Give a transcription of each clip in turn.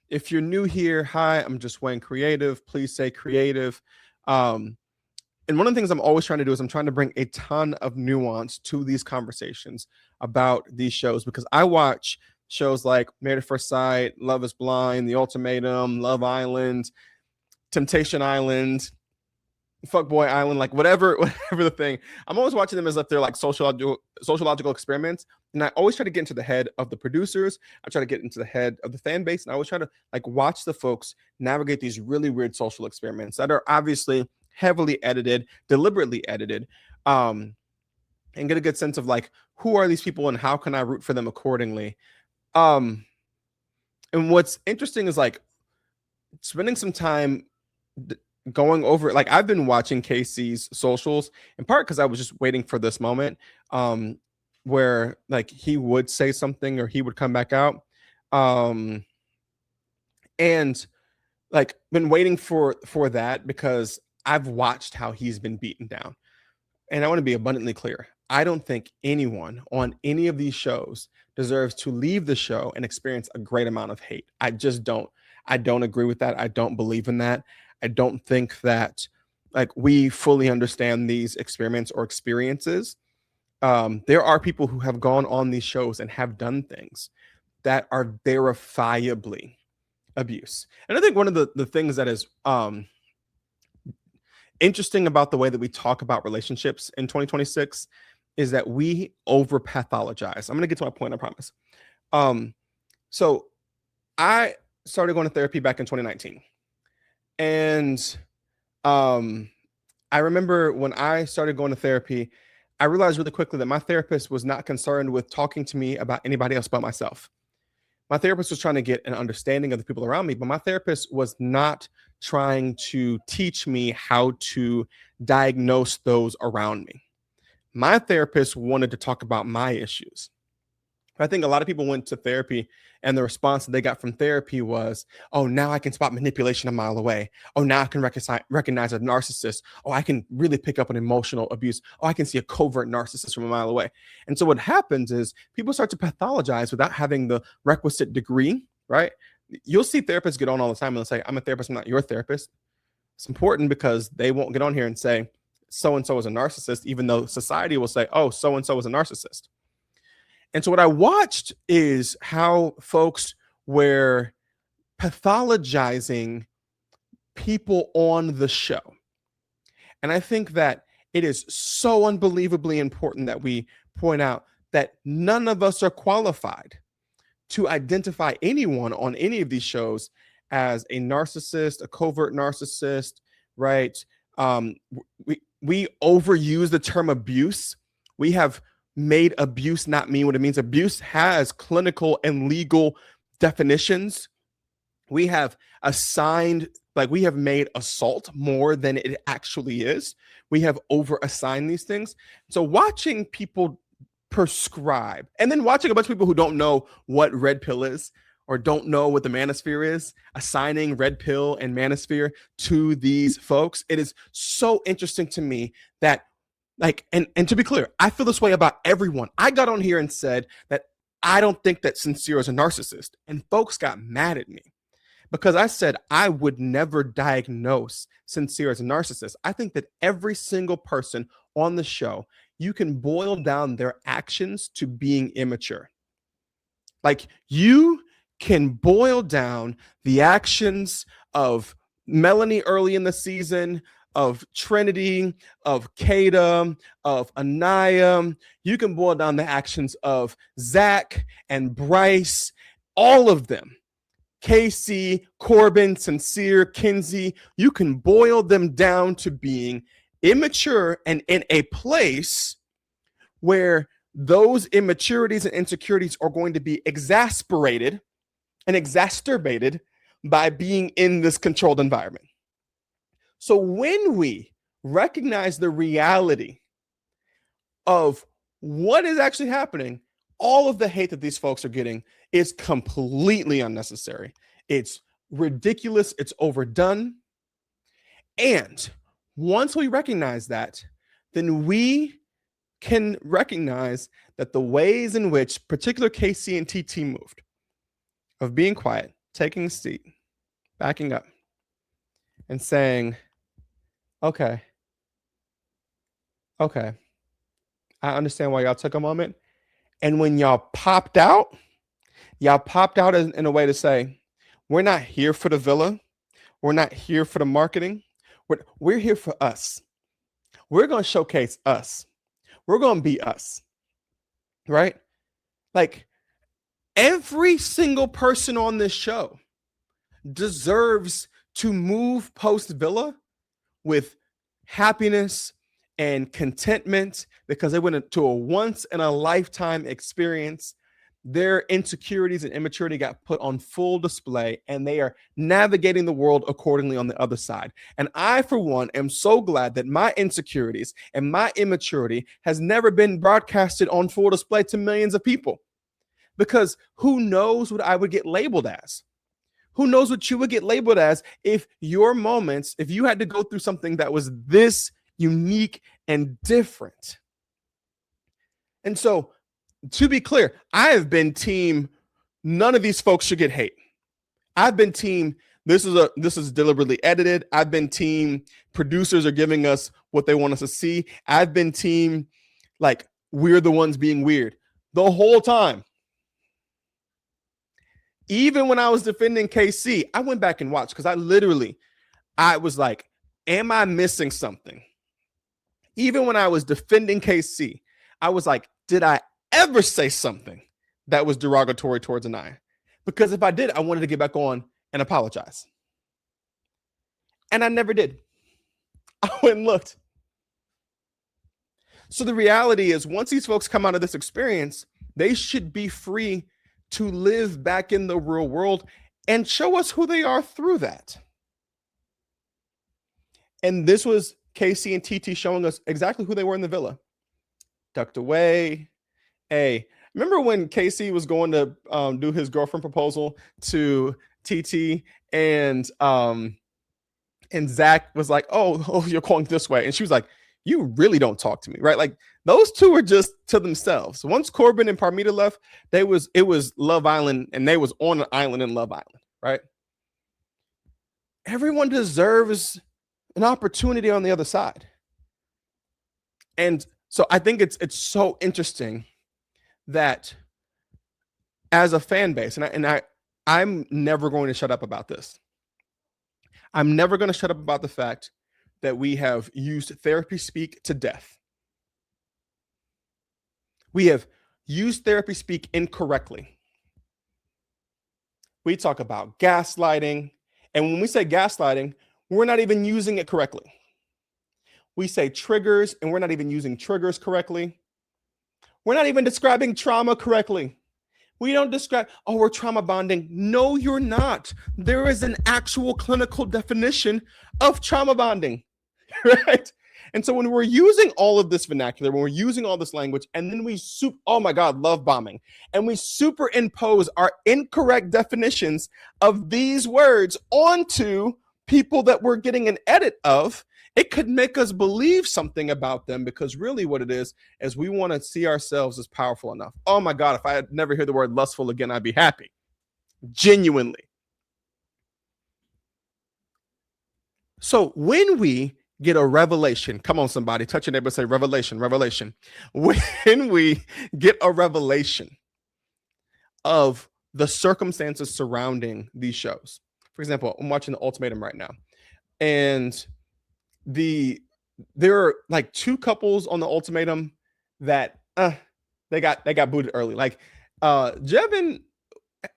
If you're new here, hi, I'm just Wayne Creative. Please say creative. And one of the things I'm always trying to do is I'm trying to bring a ton of nuance to these conversations about these shows, because I watch shows like Married at First Sight, Love is Blind, The Ultimatum, Love Island, Temptation Island, Fuckboy Island, like whatever the thing. I'm always watching them as if they're like sociological experiments. And I always try to get into the head of the producers. I try to get into the head of the fan base. And I always try to like watch the folks navigate these really weird social experiments that are obviously heavily edited, deliberately edited, and get a good sense of like, who are these people and how can I root for them accordingly? And what's interesting is like spending some time going over, like I've been watching Casey's socials in part because I was just waiting for this moment where like he would say something or he would come back out. And like been waiting for that because I've watched how he's been beaten down. And I want to be abundantly clear. I don't think anyone on any of these shows deserves to leave the show and experience a great amount of hate. I just don't. I don't agree with that. I don't believe in that. I don't think that like we fully understand these experiments or experiences. There are people who have gone on these shows and have done things that are verifiably abuse. And I think one of the things that is interesting about the way that we talk about relationships in 2026 is that we over pathologize. I'm going to get to my point, I promise. So I started going to therapy back in 2019. And I remember when I started going to therapy, I realized really quickly that my therapist was not concerned with talking to me about anybody else but myself. My therapist was trying to get an understanding of the people around me, but my therapist was not trying to teach me how to diagnose those around me. My therapist wanted to talk about my issues. I think a lot of people went to therapy and the response that they got from therapy was, oh, now I can spot manipulation a mile away. Oh, now I can recognize a narcissist. Oh, I can really pick up an emotional abuse. Oh, I can see a covert narcissist from a mile away. And so what happens is people start to pathologize without having the requisite degree, right? You'll see therapists get on all the time and they'll say, I'm a therapist, I'm not your therapist. It's important because they won't get on here and say, so-and-so is a narcissist, even though society will say, oh, so-and-so is a narcissist. And so what I watched is how folks were pathologizing people on the show. And I think that it is so unbelievably important that we point out that none of us are qualified to identify anyone on any of these shows as a narcissist, a covert narcissist, right? We overuse the term abuse. We have made abuse not mean what it means. Abuse has clinical and legal definitions. We have assigned, like we have made assault more than it actually is. We have over assigned these things. So watching people prescribe and then watching a bunch of people who don't know what red pill is or don't know what the manosphere is, assigning red pill and manosphere to these folks. It is so interesting to me that like, and to be clear, I feel this way about everyone. I got on here and said that I don't think that Sincere is a narcissist. And folks got mad at me because I said I would never diagnose Sincere as a narcissist. I think that every single person on the show, you can boil down their actions to being immature. Like you can boil down the actions of Melanie early in the season, of Trinity, of Kada, of Anaya. You can boil down the actions of Zach and Bryce, all of them. Casey, Corbin, Sincere, Kinsey. You can boil them down to being immature and in a place where those immaturities and insecurities are going to be exasperated and exacerbated by being in this controlled environment. So when we recognize the reality of what is actually happening, all of the hate that these folks are getting is completely unnecessary. It's ridiculous. It's overdone. And once we recognize that, then we can recognize that the ways in which particular KC and TT moved, of being quiet, taking a seat, backing up, and saying, okay, I understand why y'all took a moment. And when y'all popped out in a way to say, we're not here for the villa. We're not here for the marketing. We're here for us. We're going to showcase us. We're going to be us, right? Like, every single person on this show deserves to move post villa with happiness and contentment because they went into a once in a lifetime experience. Their insecurities and immaturity got put on full display, and they are navigating the world accordingly on the other side. And I, for one, am so glad that my insecurities and my immaturity has never been broadcasted on full display to millions of people. Because who knows what I would get labeled as? Who knows what you would get labeled as if your moments, if you had to go through something that was this unique and different? And so, to be clear, I have been team, none of these folks should get hate. I've been team, this is deliberately edited. I've been team, producers are giving us what they want us to see. I've been team, like, we're the ones being weird the whole time. Even when I was defending KC, I went back and watched because I was like, am I missing something? Even when I was defending KC, I was like, did I ever say something that was derogatory towards Anaya? Because if I did, I wanted to get back on and apologize. And I never did. I went and looked. So the reality is, once these folks come out of this experience, they should be free to live back in the real world and show us who they are through that. And this was KC and TiTi showing us exactly who they were in the villa. Ducked away. Hey, remember when KC was going to do his girlfriend proposal to TiTi, and Zach was like, oh, you're going this way. And she was like, you really don't talk to me, right? Like, those two were just to themselves. Once Corbin and Parmita left, it was Love Island, and they was on an island in Love Island, right? Everyone deserves an opportunity on the other side. And so I think it's so interesting that as a fan base, I'm never going to shut up about this. I'm never going to shut up about the fact that we have used therapy speak to death. We have used therapy speak incorrectly. We talk about gaslighting, and when we say gaslighting, we're not even using it correctly. We say triggers, and we're not even using triggers correctly. We're not even describing trauma correctly. We don't describe, oh, we're trauma bonding. No, you're not. There is an actual clinical definition of trauma bonding, right? And so when we're using all of this vernacular, when we're using all this language, and then oh my God, love bombing, and we superimpose our incorrect definitions of these words onto people that we're getting an edit of, it could make us believe something about them, because really what it is we want to see ourselves as powerful enough. Oh my God, if I had never hear the word lustful again, I'd be happy. Genuinely. So when we get a revelation, come on somebody, touch your neighbor, say revelation, revelation. When we get a revelation of the circumstances surrounding these shows. For example, I'm watching The Ultimatum right now, and there are like two couples on The Ultimatum that they got booted early. Like Jevin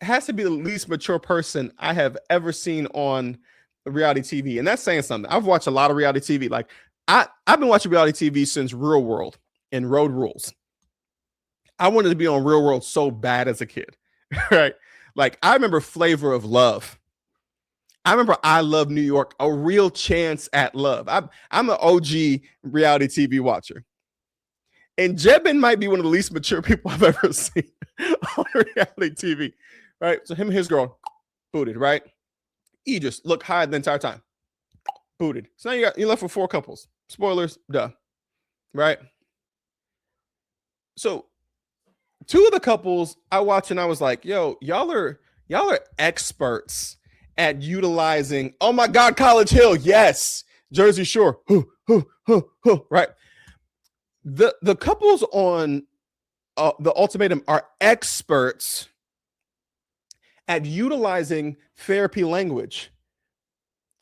has to be the least mature person I have ever seen on reality TV, and that's saying something. I've watched a lot of reality TV. Like I've been watching reality TV since Real World and Road Rules. I wanted to be on Real World so bad as a kid, right? Like I remember Flavor of Love. I remember I Love New York, A Real Chance at Love. I'm an OG reality TV watcher. And Jebin might be one of the least mature people I've ever seen on reality TV, right? So him and his girl, booted, right? Idris looked high the entire time, booted. So now you left with 4 couples. Spoilers, duh, right? So 2 of the couples I watched and I was like, yo, y'all Y'all are experts at utilizing, oh my God, College Hill, yes, Jersey Shore, right? The couples on the ultimatum are experts at utilizing therapy language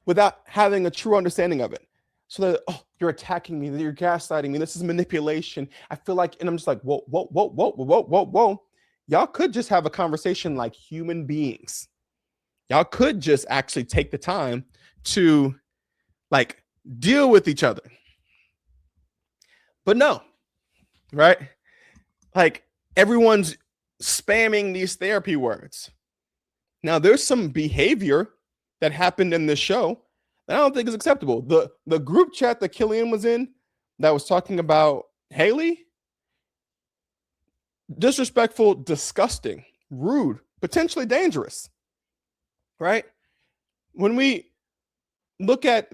without having a true understanding of it. So that, oh, you're attacking me, you're gaslighting me, this is manipulation. I feel like, and I'm just like, whoa, whoa, whoa, whoa, whoa, whoa, whoa. Y'all could just have a conversation like human beings. Y'all could just actually take the time to like deal with each other. But no, right? Like everyone's spamming these therapy words. Now, there's some behavior that happened in this show that I don't think is acceptable. The group chat that Killian was in that was talking about Haley, disrespectful, disgusting, rude, potentially dangerous, right? When we look at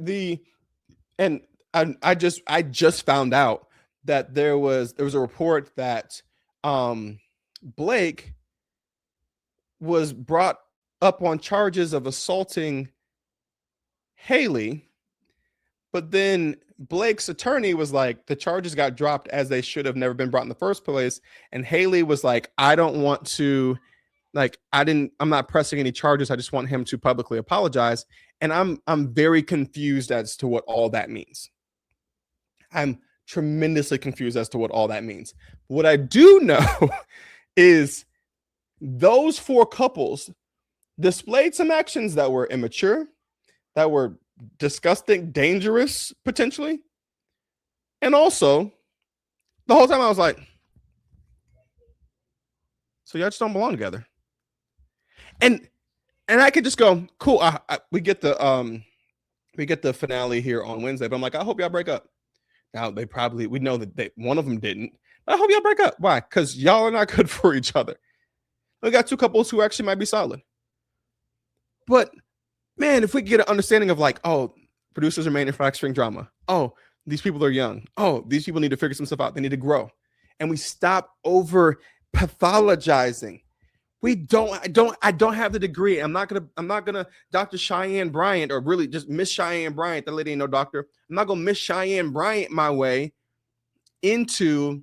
and I just found out that there was a report that Blake was brought up on charges of assaulting Haley, but then Blake's attorney was like, the charges got dropped as they should have never been brought in the first place. And Haley was like, I don't want to, like, I'm not pressing any charges. I just want him to publicly apologize. And I'm very confused as to what all that means. I'm tremendously confused as to what all that means. What I do know is those four couples displayed some actions that were immature, that were disgusting, dangerous, potentially. And also, the whole time I was like, so y'all just don't belong together. And I could just go, cool. We get the finale here on Wednesday, but I'm like, I hope y'all break up. Now we know that one of them didn't. But I hope y'all break up. Why? Because y'all are not good for each other. We got two couples who actually might be solid. But man, if we get an understanding of like, oh, producers are manufacturing drama. Oh, these people are young. Oh, these people need to figure some stuff out. They need to grow. And we stop over pathologizing. I don't have the degree. I'm not gonna Dr. Cheyenne Bryant, or really just Miss Cheyenne Bryant. That lady ain't no doctor. I'm not gonna Miss Cheyenne Bryant my way into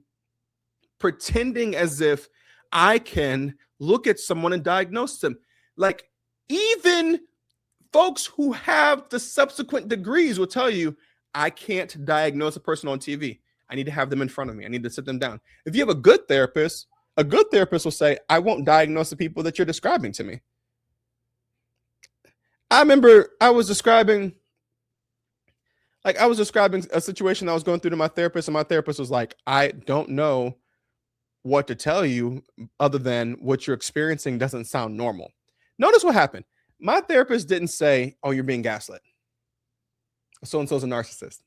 pretending as if I can look at someone and diagnose them. Like, even folks who have the subsequent degrees will tell you, I can't diagnose a person on TV. I need to have them in front of me. I need to sit them down. If you have a good therapist will say, I won't diagnose the people that you're describing to me. I remember I was describing a situation I was going through to my therapist, and my therapist was like, I don't know what to tell you other than what you're experiencing doesn't sound normal. Notice what happened. My therapist didn't say, oh, you're being gaslit. So-and-so's a narcissist.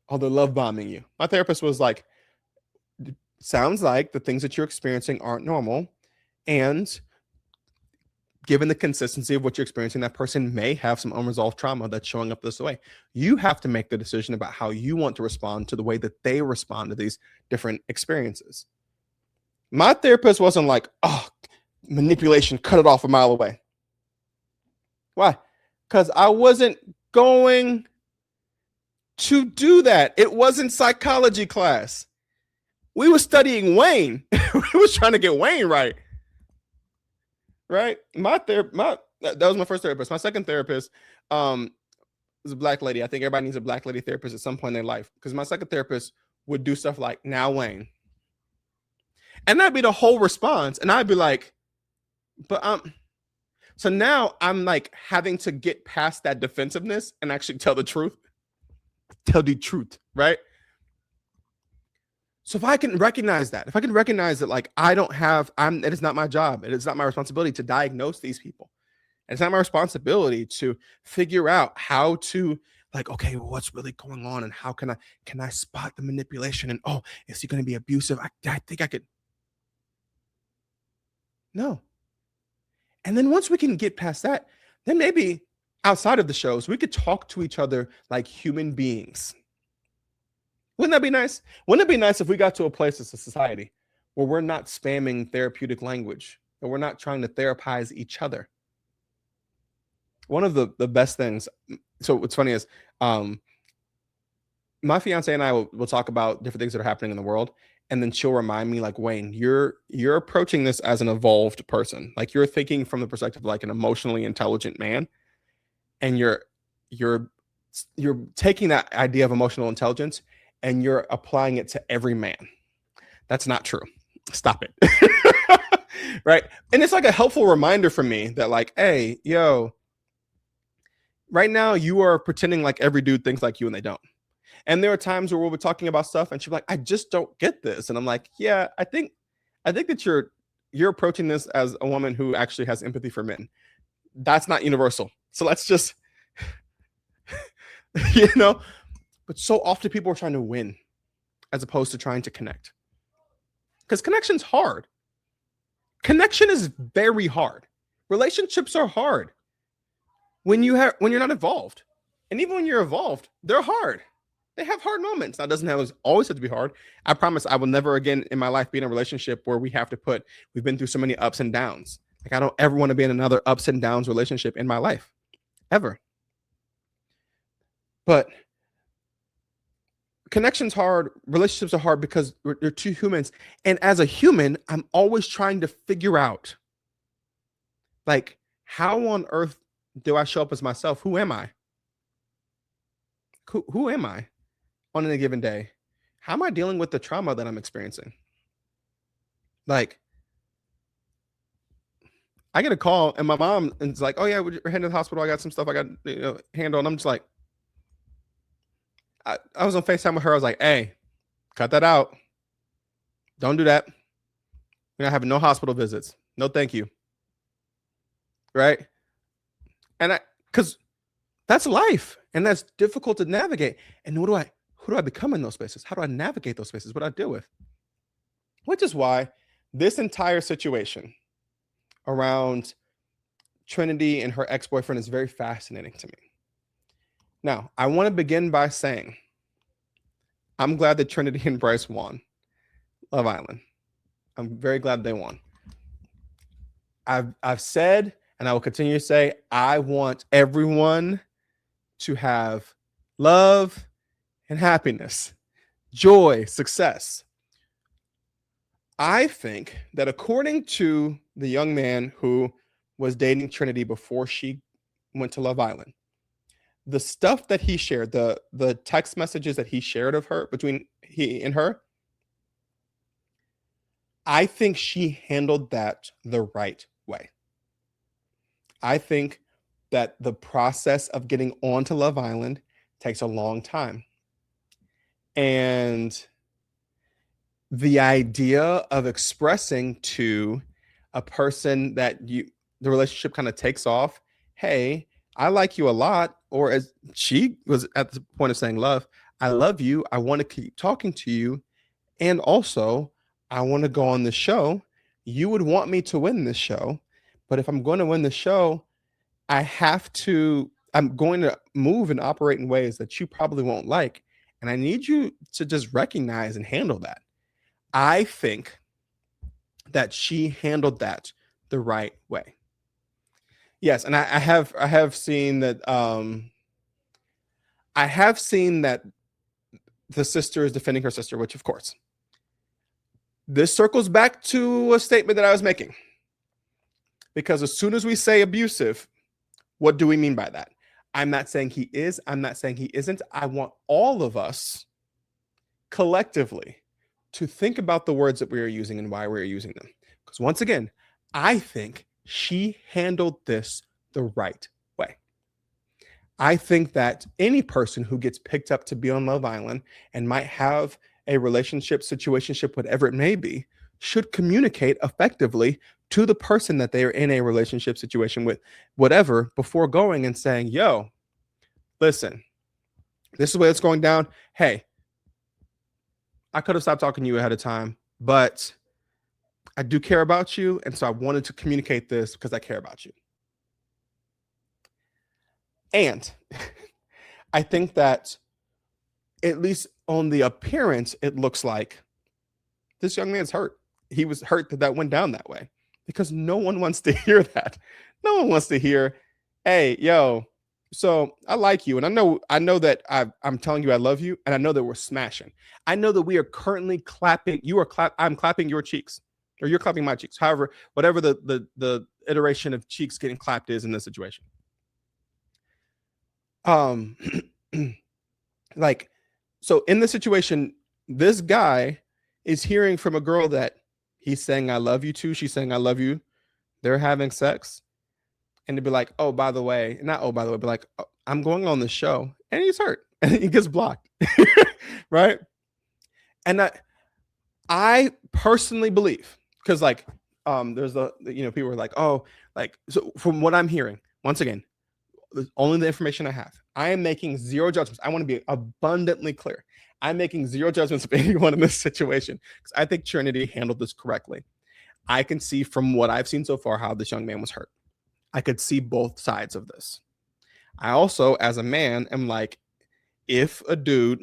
Oh, they're love bombing you. My therapist was like, sounds like the things that you're experiencing aren't normal. And given the consistency of what you're experiencing, that person may have some unresolved trauma that's showing up this way. You have to make the decision about how you want to respond to the way that they respond to these different experiences. My therapist wasn't like, oh, manipulation, cut it off a mile away. Why? Because I wasn't going to do that. It wasn't psychology class. We were studying Wayne. We was trying to get Wayne right. Right? That was my first therapist. My second therapist was a black lady. I think everybody needs a black lady therapist at some point in their life, because my second therapist would do stuff like, now Wayne. And that'd be the whole response. And I'd be like, but so now I'm like having to get past that defensiveness and actually tell the truth. Tell the truth, right? So if I can recognize that, like it is not my job. It is not my responsibility to diagnose these people. It's not my responsibility to figure out how to, like, okay, well, what's really going on, and how can I spot the manipulation, and, oh, is he going to be abusive? I think I could. No. And then once we can get past that, then maybe outside of the shows, we could talk to each other like human beings. Wouldn't that be nice? Wouldn't it be nice if we got to a place as a society where we're not spamming therapeutic language, and we're not trying to therapize each other. One of the best things, so what's funny is my fiance and I will talk about different things that are happening in the world, and then she'll remind me, like, Wayne, you're approaching this as an evolved person. Like, you're thinking from the perspective of like an emotionally intelligent man, and you're taking that idea of emotional intelligence and you're applying it to every man. That's not true. Stop it. Right? And it's like a helpful reminder for me that, like, hey, yo, right now you are pretending like every dude thinks like you and they don't. And there are times where we'll be talking about stuff and she'll be like, I just don't get this. And I'm like, yeah, I think that you're approaching this as a woman who actually has empathy for men. That's not universal. So let's just, but so often people are trying to win as opposed to trying to connect. Because connection's hard. Connection is very hard. Relationships are hard when you're not involved. And even when you're involved, they're hard. They have hard moments. Now, it doesn't always have to be hard. I promise I will never again in my life be in a relationship where we've been through so many ups and downs. Like, I don't ever want to be in another ups and downs relationship in my life, ever. But connection's hard. Relationships are hard because they're two humans. And as a human, I'm always trying to figure out, like, how on earth do I show up as myself? Who am I? Who am I on any given day? How am I dealing with the trauma that I'm experiencing? Like, I get a call and my mom is like, oh yeah, we're heading to the hospital. I got some stuff I got handle. And I'm just like, I was on FaceTime with her. I was like, hey, cut that out. Don't do that. We're not having no hospital visits. No, thank you. Right? And because that's life and that's difficult to navigate. And who do I become in those spaces? How do I navigate those spaces? What do I deal with? Which is why this entire situation around Trinity and her ex-boyfriend is very fascinating to me. Now, I want to begin by saying I'm glad that Trinity and Bryce won Love Island. I'm very glad they won. I've said, and I will continue to say, I want everyone to have love and happiness, joy, success. I think that according to the young man who was dating Trinity before she went to Love Island, the stuff that he shared, the text messages that he shared of her, between he and her, I think she handled that the right way. I think that the process of getting onto Love Island takes a long time. And the idea of expressing to a person that the relationship kind of takes off, hey, I like you a lot, or as she was at the point of saying love, I love you, I want to keep talking to you, and also I want to go on the show. You would want me to win this show, but if I'm going to win the show, I'm going to move and operate in ways that you probably won't like, and I need you to just recognize and handle that. I think that she handled that the right way. Yes, and I have seen that the sister is defending her sister, which of course. This circles back to a statement that I was making. Because as soon as we say abusive, what do we mean by that? I'm not saying he is, I'm not saying he isn't. I want all of us collectively to think about the words that we are using and why we are using them. Because once again, I think she handled this the right way. I think that any person who gets picked up to be on Love Island and might have a relationship, situationship, whatever it may be, should communicate effectively to the person that they are in a relationship situation with, whatever, before going and saying, yo, listen, this is where it's going down. Hey, I could have stopped talking to you ahead of time, but I do care about you. And so I wanted to communicate this because I care about you. And I think that at least on the appearance, it looks like this young man's hurt. He was hurt that went down that way. because no one wants to hear that. No one wants to hear, hey, yo, so I like you, and I know that I'm telling you I love you, and I know that we're smashing. I know that we are currently clapping. I'm clapping your cheeks, or you're clapping my cheeks. However, whatever the iteration of cheeks getting clapped is in this situation. Like, so in this situation, this guy is hearing from a girl that he's saying I love you to. She's saying I love you. They're having sex, and to be like, oh, by the way, not oh, by the way, but like, oh, I'm going on the show, and he's hurt, and he gets blocked, right? And I personally believe, because like, there's people are like, oh, like, so from what I'm hearing, once again, only the information I have, I am making zero judgments. I want to be abundantly clear. I'm making zero judgments of anyone in this situation because I think Trinity handled this correctly. I can see from what I've seen so far how this young man was hurt. I could see both sides of this. I also, as a man, am like, if a dude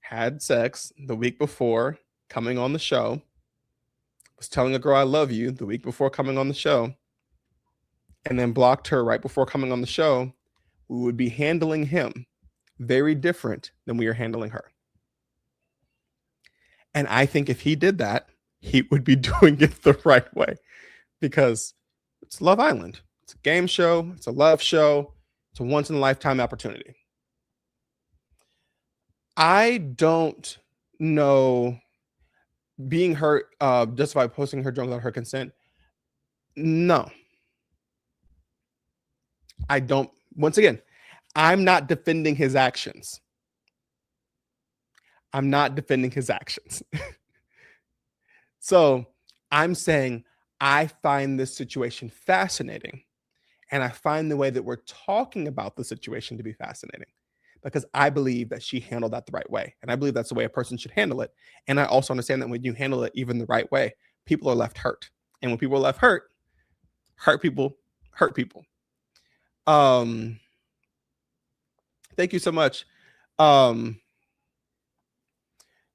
had sex the week before coming on the show, was telling a girl I love you the week before coming on the show, and then blocked her right before coming on the show, we would be handling him very different than we are handling her. And I think if he did that, he would be doing it the right way, because it's Love Island. It's a game show. It's a love show. It's a once in a lifetime opportunity. I don't know being hurt just by posting her drunk without her consent. No, I don't. Once again, I'm not defending his actions. I'm not defending his actions. So I'm saying I find this situation fascinating. And I find the way that we're talking about the situation to be fascinating, because I believe that she handled that the right way. And I believe that's the way a person should handle it. And I also understand that when you handle it even the right way, people are left hurt. And when people are left hurt people hurt people. Thank you so much.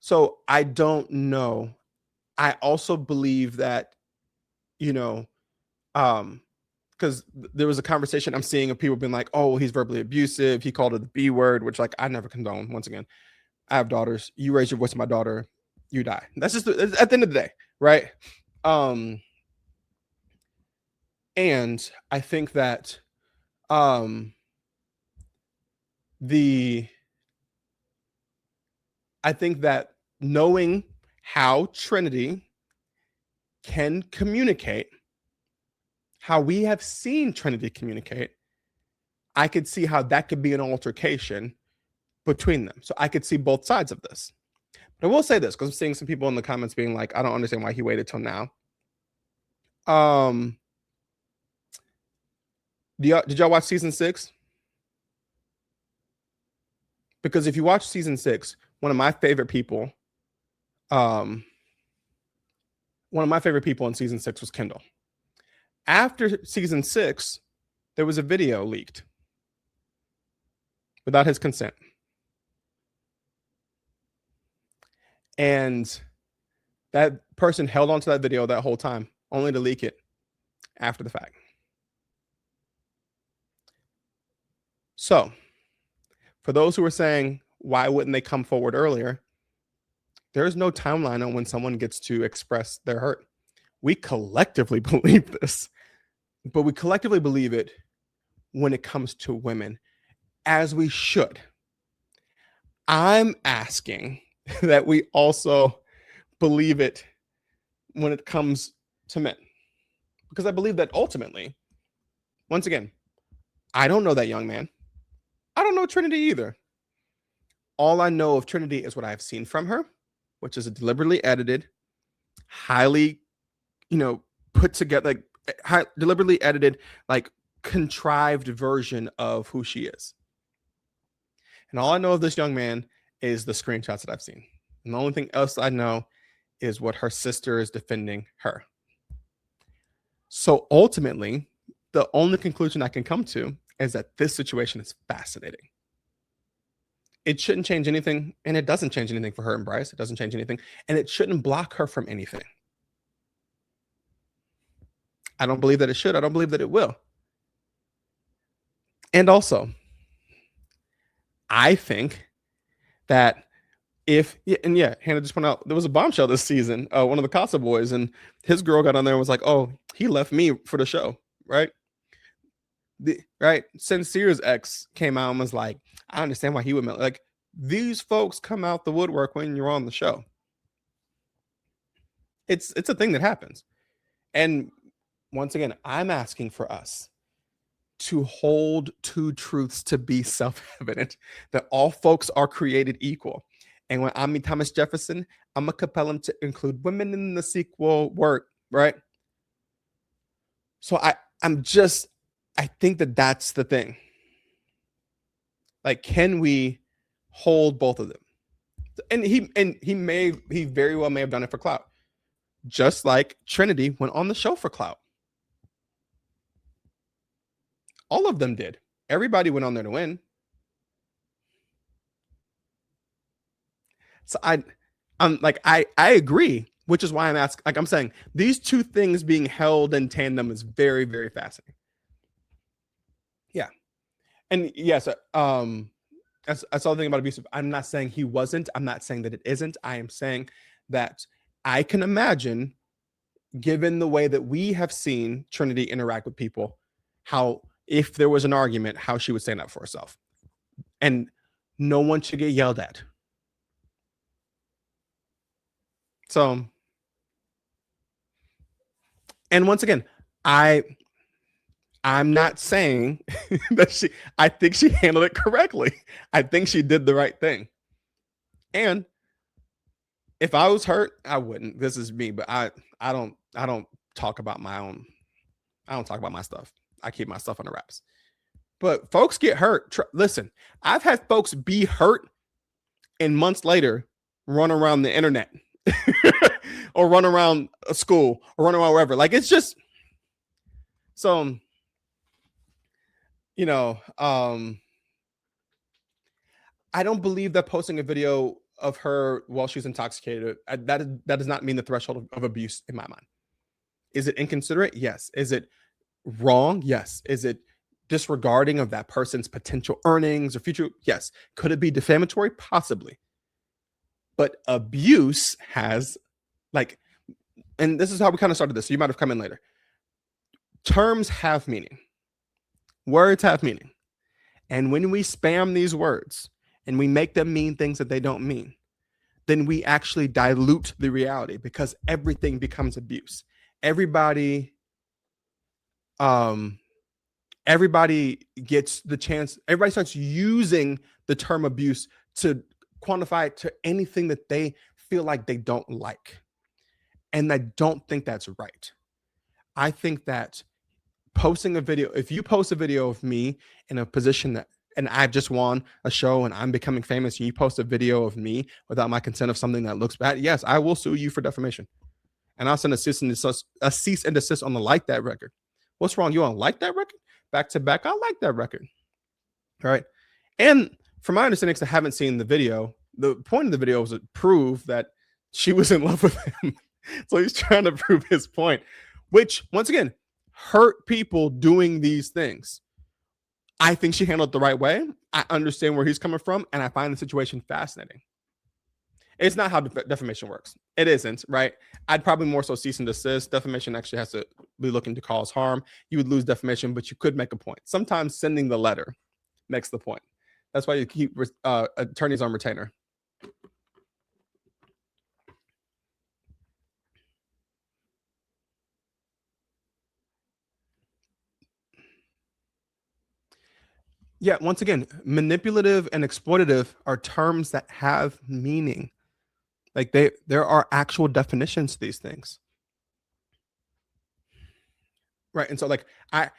So I don't know. I also believe that, because there was a conversation I'm seeing of people being like, oh, he's verbally abusive. He called her the B word, which like I never condone. Once again, I have daughters. You raise your voice to my daughter, you die. That's just at the end of the day, right? And I think that I think that knowing how Trinity can communicate, how we have seen Trinity communicate, I could see how that could be an altercation between them. So I could see both sides of this. But I will say this, because I'm seeing some people in the comments being like, I don't understand why he waited till now. Did y'all watch season 6? Because if you watch season 6, one of my favorite people in season 6 was Kendall. After season 6, there was a video leaked without his consent. And that person held onto that video that whole time, only to leak it after the fact. So, for those who are saying, why wouldn't they come forward earlier? There's no timeline on when someone gets to express their hurt. We collectively believe this, but we collectively believe it when it comes to women, as we should. I'm asking that we also believe it when it comes to men, because I believe that ultimately, once again, I don't know that young man. I don't know Trinity either. All I know of Trinity is what I've seen from her, which is a deliberately edited, highly, put together, like deliberately edited, like contrived version of who she is. And all I know of this young man is the screenshots that I've seen. And the only thing else I know is what her sister is defending her. So ultimately, the only conclusion I can come to is that this situation is fascinating. It shouldn't change anything, and it doesn't change anything for her and Bryce. It doesn't change anything, and it shouldn't block her from anything. I don't believe that it should. I don't believe that it will. And also, I think that Hannah just pointed out there was a bombshell this season. One of the Casa boys and his girl got on there and was like, "Oh, he left me for the show," right? Sincere's ex came out and was like, "I understand why he would like." These folks come out the woodwork when you're on the show. It's a thing that happens, and once again, I'm asking for us to hold two truths to be self-evident, that all folks are created equal. And when I meet Thomas Jefferson, I'm gonna compel him to include women in the sequel work, right? So I think that that's the thing. Like, can we hold both of them? And he very well may have done it for clout, just like Trinity went on the show for clout. All of them did. Everybody went on there to win. So I agree, which is why I'm asking. Like, I'm saying these two things being held in tandem is very, very fascinating. Yeah, and yes, I saw the thing about abusive. I'm not saying he wasn't. I'm not saying that it isn't. I am saying that I can imagine, given the way that we have seen Trinity interact with people, how if there was an argument, how she would stand up for herself, and no one should get yelled at. So, and once again, I'm not saying that I think she handled it correctly. I think she did the right thing. And if I was hurt, I wouldn't. This is me, but I don't talk about my own. I don't talk about my stuff. I keep my stuff under wraps. But folks get hurt. Listen, I've had folks be hurt and months later run around the internet or run around a school or run around wherever. Like, it's just so, I don't believe that posting a video of her while she's intoxicated, that does not mean the threshold of abuse in my mind. Is it inconsiderate? Yes. Is it wrong? Yes. Is it disregarding of that person's potential earnings or future? Yes. Could it be defamatory? Possibly. But abuse has, like, and this is how we kind of started this, so you might have come in later. Terms have meaning. Words have meaning. And when we spam these words and we make them mean things that they don't mean, then we actually dilute the reality, because everything becomes abuse. Everybody gets the chance. Everybody starts using the term abuse to quantify it to anything that they feel like they don't like. And I don't think that's right. I think that posting a video, if you post a video of me in a position that, and I've just won a show and I'm becoming famous, and you post a video of me without my consent of something that looks bad, yes, I will sue you for defamation. And I'll send a cease and desist on the like that record. What's wrong? You don't like that record? Back to back, I like that record. All right. And from my understanding, because I haven't seen the video, the point of the video was to prove that she was in love with him. So he's trying to prove his point, which, once again, hurt people doing these things. I think she handled it the right way. I understand where he's coming from, and I find the situation fascinating. It's not how defamation works. It isn't, right? I'd probably more so cease and desist. Defamation actually has to be looking to cause harm. You would lose defamation, but you could make a point. Sometimes sending the letter makes the point. That's why you keep attorneys on retainer. Yeah, once again, manipulative and exploitative are terms that have meaning. Like, there are actual definitions to these things. Right. And so, like, I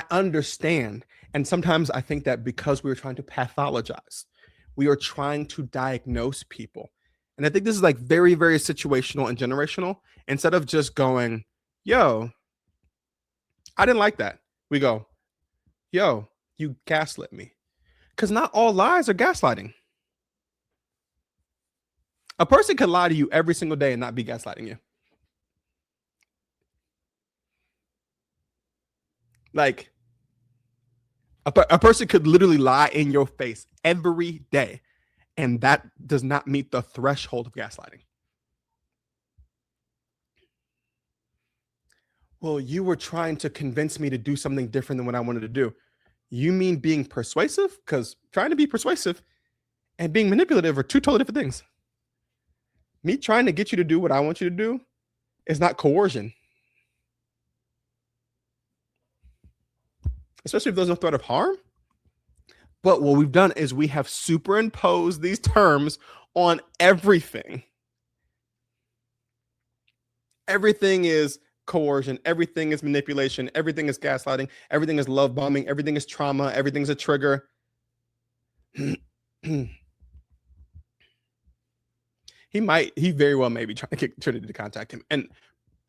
understand. And sometimes I think that because we are trying to pathologize, we are trying to diagnose people. And I think this is like very, very situational and generational. Instead of just going, yo, I didn't like that, we go, yo, you gaslit me. Because not all lies are gaslighting. A person can lie to you every single day and not be gaslighting you. Like a person could literally lie in your face every day, and that does not meet the threshold of gaslighting. Well, you were trying to convince me to do something different than what I wanted to do. You mean being persuasive? Because trying to be persuasive and being manipulative are two totally different things. Me trying to get you to do what I want you to do is not coercion, especially if there's no threat of harm. But what we've done is we have superimposed these terms on everything. Everything is coercion, everything is manipulation, everything is gaslighting, everything is love bombing, everything is trauma, everything's a trigger. He very well may be trying to get Trinity to contact him. And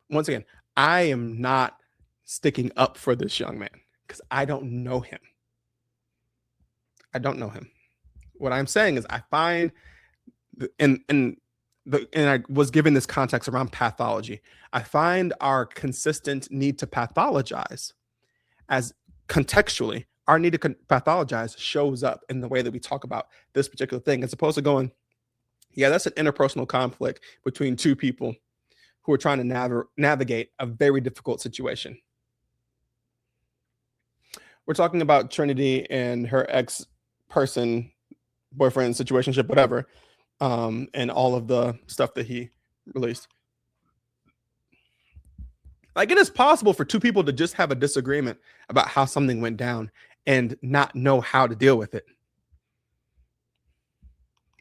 once again, I am not sticking up for this young man because I don't know him. I don't know him. What I'm saying is I find, and I was given this context around pathology. I find our consistent need to pathologize as contextually, our need to pathologize shows up in the way that we talk about this particular thing, as opposed to going, yeah, that's an interpersonal conflict between two people who are trying to navigate a very difficult situation. We're talking about Trinity and her ex-person, boyfriend, situationship, whatever, and all of the stuff that he released. Like, it is possible for two people to just have a disagreement about how something went down and not know how to deal with it.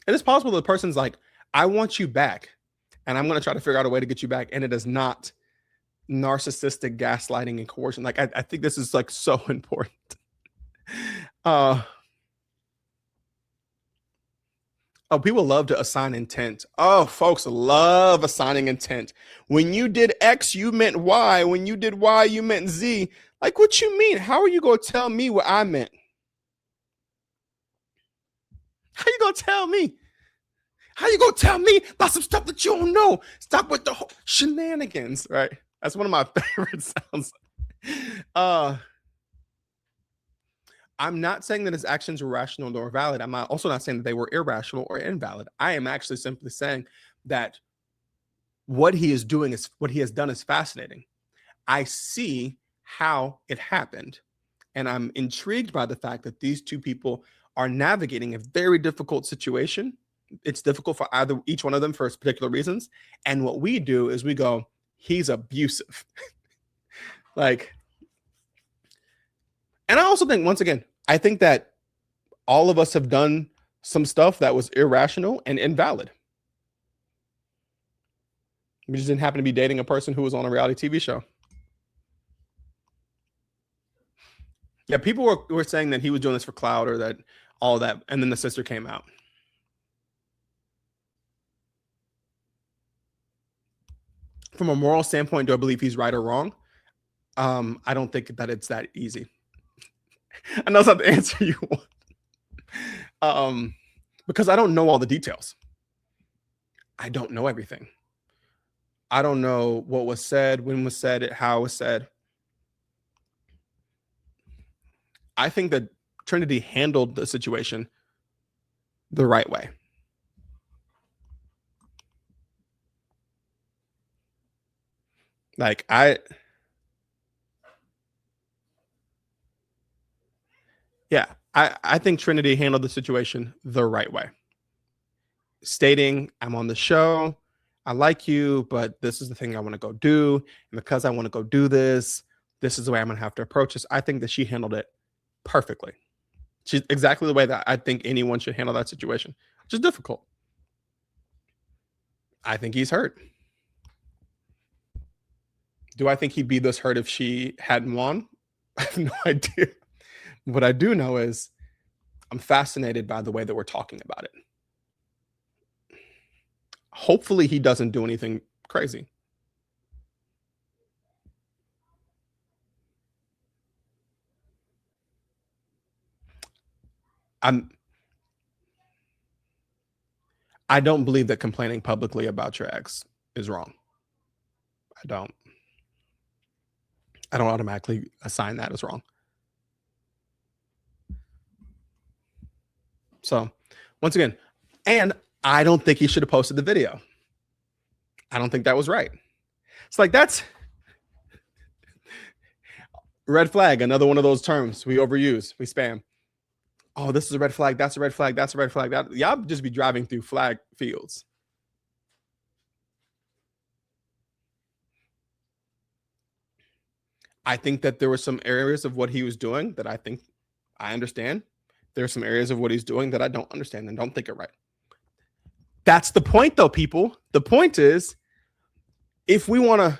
It is possible the person's like, I want you back, and I'm going to try to figure out a way to get you back, and it is not narcissistic gaslighting and coercion. Like, I think this is like so important. Oh, people love to assign intent. Oh, folks love assigning intent. When you did X, you meant Y. When you did Y, you meant Z. Like, what you mean? How are you going to tell me what I meant? How you going to tell me? How you going to tell me about some stuff that you don't know? Stop with the whole shenanigans, right? That's one of my favorite sounds. I'm not saying that his actions were rational or valid. I'm also not saying that they were irrational or invalid. I am actually simply saying that what he is doing is what he has done is fascinating. I see how it happened, and I'm intrigued by the fact that these two people are navigating a very difficult situation. It's difficult for each one of them for particular reasons. And what we do is we go, he's abusive. Like, and I also think, once again, I think that all of us have done some stuff that was irrational and invalid. We just didn't happen to be dating a person who was on a reality TV show. Yeah, people were saying that he was doing this for clout or that all that, and then the sister came out. From a moral standpoint, do I believe he's right or wrong? I don't think that it's that easy. I know that's not the answer you want. Because I don't know all the details. I don't know everything. I don't know what was said, when was said, how it was said. I think that Trinity handled the situation the right way. Like, I think Trinity handled the situation the right way. Stating, I'm on the show, I like you, but this is the thing I want to go do. And because I want to go do this, this is the way I'm going to have to approach this. I think that she handled it perfectly. She's exactly the way that I think anyone should handle that situation, which is difficult. I think he's hurt. Do I think he'd be this hurt if she hadn't won? I have no idea. What I do know is I'm fascinated by the way that we're talking about it. Hopefully he doesn't do anything crazy. I don't believe that complaining publicly about your ex is wrong. I don't. I don't automatically assign that as wrong. So once again, and I don't think he should have posted the video. I don't think that was right. It's like, that's red flag, another one of those terms we overuse, we spam. Oh, this is a red flag, that's a red flag, that's a red flag. Y'all just be driving through flag fields. I think that there were some areas of what he was doing that I think I understand. There are some areas of what he's doing that I don't understand and don't think are right. That's the point, though, people. The point is, if we want to,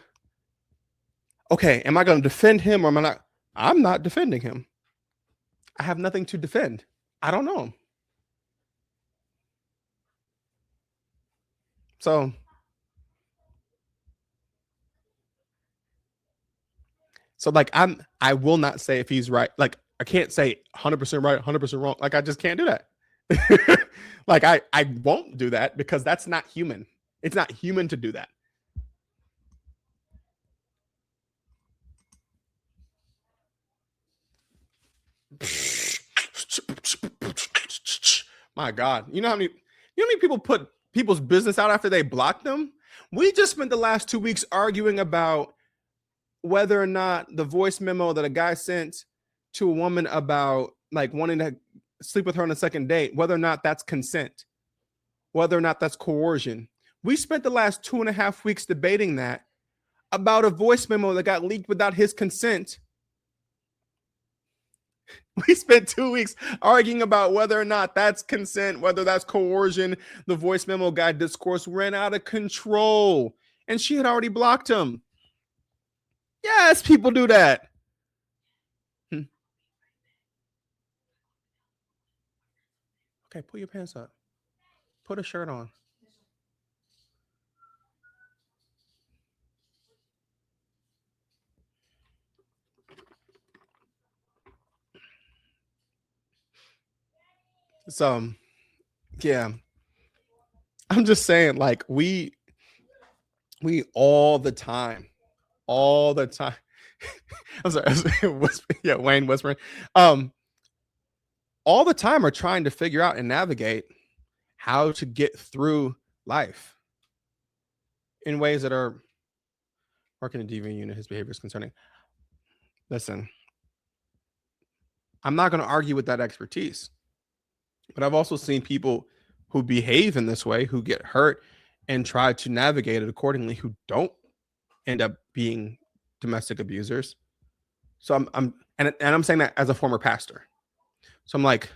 okay, am I going to defend him or am I not? I'm not defending him. I have nothing to defend. I don't know him. So like, I will not say if he's right. Like, I can't say 100% right, 100% wrong. Like, I just can't do that. Like, I won't do that because that's not human. It's not human to do that. My God, you know how many people put people's business out after they block them? We just spent the last 2 weeks arguing about whether or not the voice memo that a guy sent to a woman about like wanting to sleep with her on a second date, whether or not that's consent, whether or not that's coercion. We spent the last 2.5 weeks debating that about a voice memo that got leaked without his consent. We spent 2 weeks arguing about whether or not that's consent, whether that's coercion. The voice memo guy discourse ran out of control, and she had already blocked him. Yes, people do that. Okay, pull your pants up. Put a shirt on. So, yeah. I'm just saying, like, we all the time. I'm sorry. Yeah, Wayne whispering. All the time are trying to figure out and navigate how to get through life in ways that are working to deviant unit his behavior is concerning. Listen, I'm not going to argue with that expertise, but I've also seen people who behave in this way, who get hurt and try to navigate it accordingly, who don't end up being domestic abusers. So I'm saying that as a former pastor. So I'm like,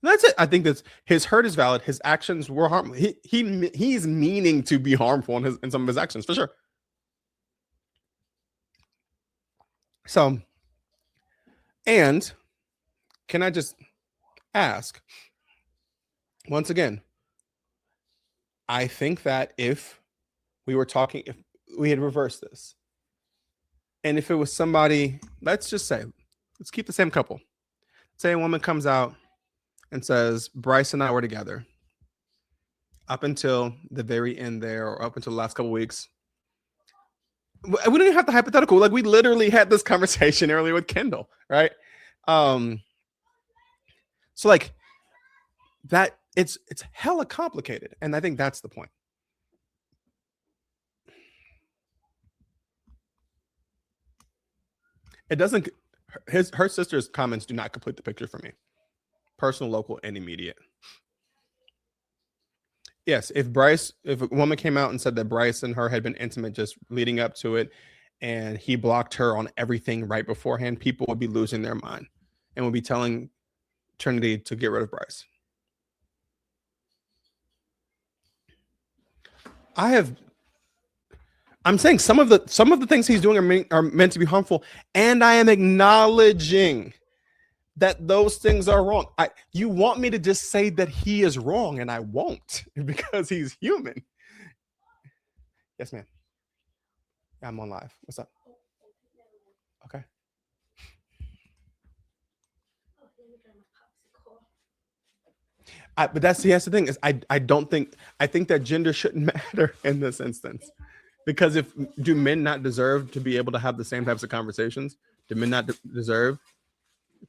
that's it. I think that his hurt is valid. His actions were harmful. He's meaning to be harmful in some of his actions, for sure. So, and can I just ask once again? I think that if we had reversed this, and if it was somebody, let's keep the same couple. Say a woman comes out and says, Bryce and I were together up until the very end there, or up until the last couple weeks. We didn't even have the hypothetical. Like, we literally had this conversation earlier with Kendall, right? So like that, it's hella complicated. And I think that's the point. It doesn't, her sister's comments do not complete the picture for me. Personal, local, and immediate. Yes, if a woman came out and said that Bryce and her had been intimate just leading up to it, and he blocked her on everything right beforehand, people would be losing their mind and would be telling Trinity to get rid of Bryce. I'm saying some of the things he's doing are meant to be harmful, and I am acknowledging that those things are wrong. You want me to just say that he is wrong, and I won't, because he's human. Yes, ma'am. Yeah, I'm on live. What's up? Okay. But that's the thing is, I think that gender shouldn't matter in this instance. Because do men not deserve to be able to have the same types of conversations? Do men not deserve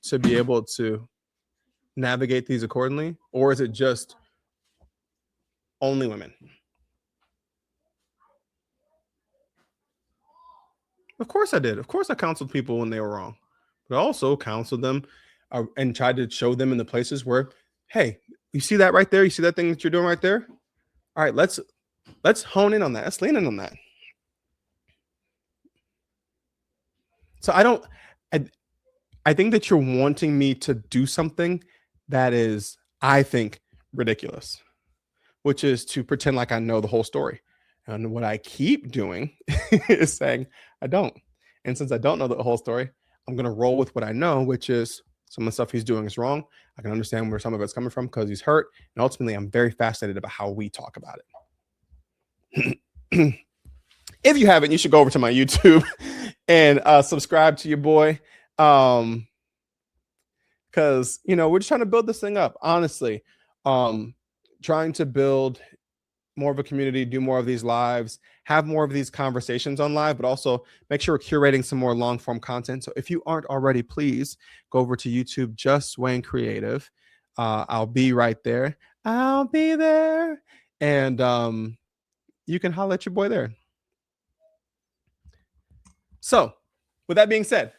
to be able to navigate these accordingly? Or is it just only women? Of course I did. Of course I counseled people when they were wrong, but I also counseled them and tried to show them in the places where, hey, you see that right there? You see that thing that you're doing right there? All right, let's hone in on that. Let's lean in on that. So I think that you're wanting me to do something that is, I think, ridiculous, which is to pretend like I know the whole story. And what I keep doing is saying I don't. And since I don't know the whole story, I'm going to roll with what I know, which is some of the stuff he's doing is wrong. I can understand where some of it's coming from because he's hurt. And ultimately, I'm very fascinated about how we talk about it. If you haven't, you should go over to my YouTube and subscribe to your boy. Because, we're just trying to build this thing up, honestly. Trying to build more of a community, do more of these lives, have more of these conversations on live, but also make sure we're curating some more long form content. So if you aren't already, please go over to YouTube, Just Wayne Creative. I'll be right there. I'll be there. And you can holler at your boy there. So with that being said,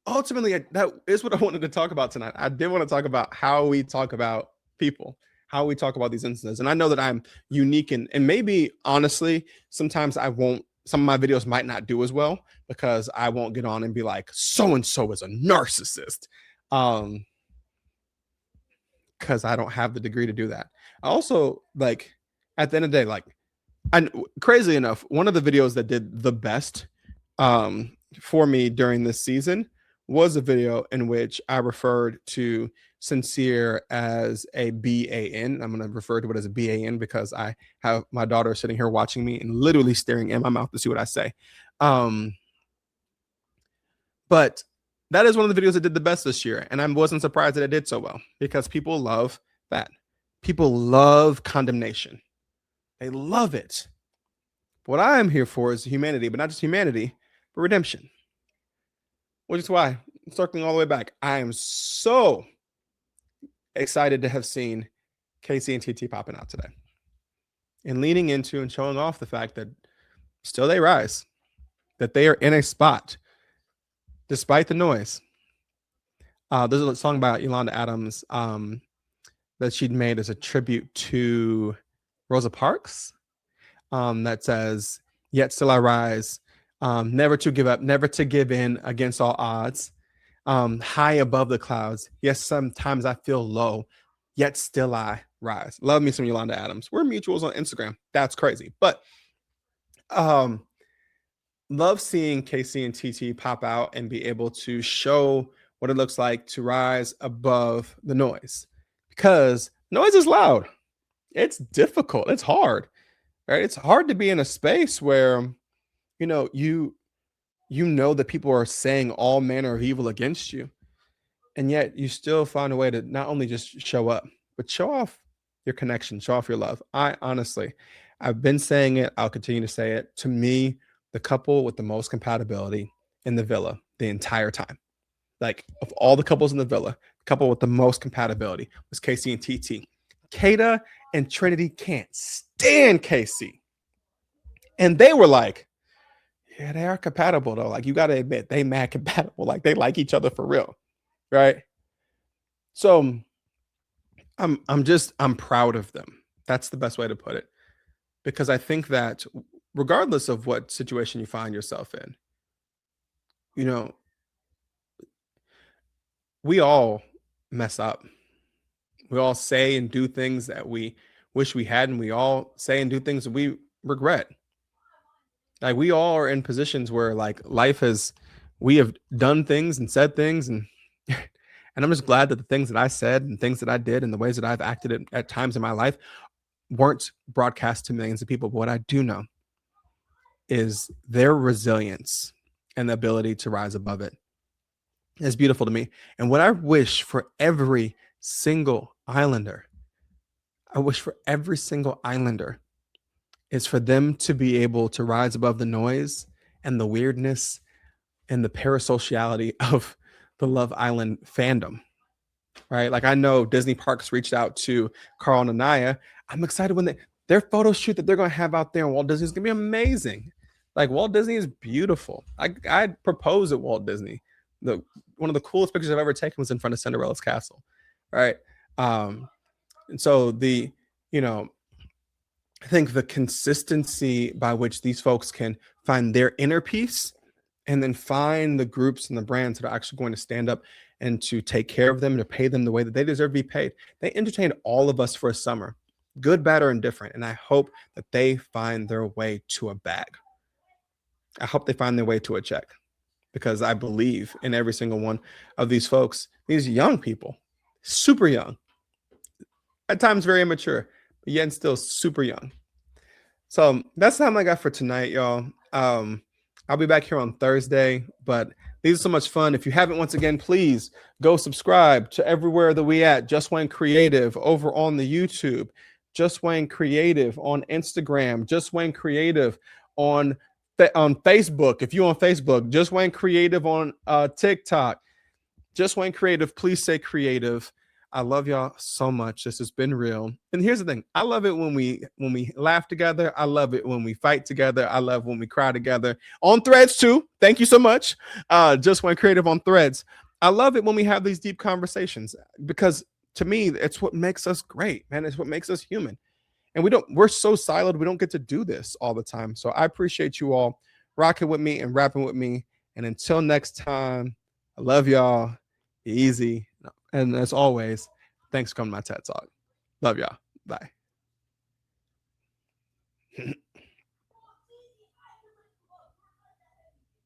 ultimately, that is what I wanted to talk about tonight. I did want to talk about how we talk about people, how we talk about these instances. And I know that I'm unique and maybe honestly, sometimes I won't, some of my videos might not do as well because I won't get on and be like, so-and-so is a narcissist. Because I don't have the degree to do that. I also, like, at the end of the day, like, and crazy enough, one of the videos that did the best for me during this season was a video in which I referred to Sincere as a BAN. I'm going to refer to it as a BAN because I have my daughter sitting here watching me and literally staring in my mouth to see what I say. But that is one of the videos that did the best this year. And I wasn't surprised that it did so well because people love that. People love condemnation. They love it. What I am here for is humanity, but not just humanity, but redemption. Which is why, circling all the way back, I am so excited to have seen Casey and TiTi popping out today and leaning into and showing off the fact that still they rise, that they are in a spot despite the noise. There's a song by Yolanda Adams that she'd made as a tribute to Rosa Parks that says, "Yet still I rise, never to give up, never to give in against all odds, high above the clouds. Yes, sometimes I feel low, yet still I rise." Love me some Yolanda Adams. We're mutuals on Instagram. That's crazy. But love seeing Casey and TiTi pop out and be able to show what it looks like to rise above the noise, because noise is loud. It's difficult. It's hard, right? It's hard to be in a space where, you know that people are saying all manner of evil against you, and yet you still find a way to not only just show up, but show off your connection, show off your love. I've been saying it. I'll continue to say it. To me, the couple with the most compatibility in the villa the entire time, like of all the couples in the villa, the couple with the most compatibility was Casey and TiTi. Kata and Trinity can't stand Casey. And they were like, yeah, they are compatible though. Like, you got to admit, they mad compatible. Like, they like each other for real. Right. So I'm proud of them. That's the best way to put it. Because I think that regardless of what situation you find yourself in, we all mess up. We all say and do things that we wish we hadn't. We all say and do things that we regret. Like, we all are in positions where, like, we have done things and said things, and and I'm just glad that the things that I said and things that I did and the ways that I've acted at times in my life weren't broadcast to millions of people. But what I do know is their resilience and the ability to rise above it is beautiful to me. And what I wish for every single Islander, is for them to be able to rise above the noise and the weirdness and the parasociality of the Love Island fandom, right? Like I know Disney Parks reached out to Carl and Anaya. I'm excited when their photo shoot that they're going to have out there in Walt Disney is going to be amazing. Like Walt Disney is beautiful. I proposed at Walt Disney. One of the coolest pictures I've ever taken was in front of Cinderella's castle, right? And so you know, I think the consistency by which these folks can find their inner peace and then find the groups and the brands that are actually going to stand up and to take care of them and to pay them the way that they deserve to be paid. They entertained all of us for a summer, good, bad, or indifferent. And I hope that they find their way to a bag. I hope they find their way to a check, because I believe in every single one of these folks, these young people, super young, at times very immature, but yet still super young. So that's the time I got for tonight, y'all. I'll be back here on Thursday, but these are so much fun. If you haven't, once again, please go subscribe to everywhere that we at. Just Wayne Creative over on the YouTube, Just Wayne Creative on Instagram, Just Wayne Creative on Facebook. If you're on Facebook, Just Wayne Creative on TikTok, Just Wayne Creative. Please stay creative. I love y'all so much. This has been real. And here's the thing. I love it when we laugh together. I love it when we fight together. I love when we cry together. On Threads too. Thank you so much. Just Wayne Creative on Threads. I love it when we have these deep conversations, because to me, it's what makes us great, man. It's what makes us human. And we're so siloed. We don't get to do this all the time. So I appreciate you all rocking with me and rapping with me. And until next time, I love y'all. Be easy. And as always, thanks for coming to my TED Talk. Love y'all. Bye.